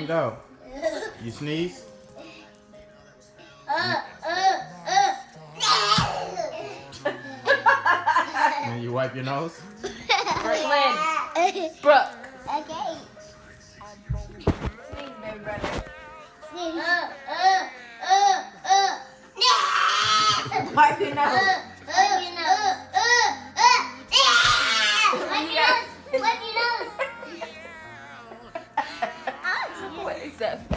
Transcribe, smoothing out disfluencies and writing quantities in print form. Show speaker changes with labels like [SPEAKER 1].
[SPEAKER 1] and go. You sneeze. And you wipe your nose.
[SPEAKER 2] Brooklyn. Brooke.
[SPEAKER 3] Okay.
[SPEAKER 2] Sneeze, baby brother. Wipe your nose. What is that?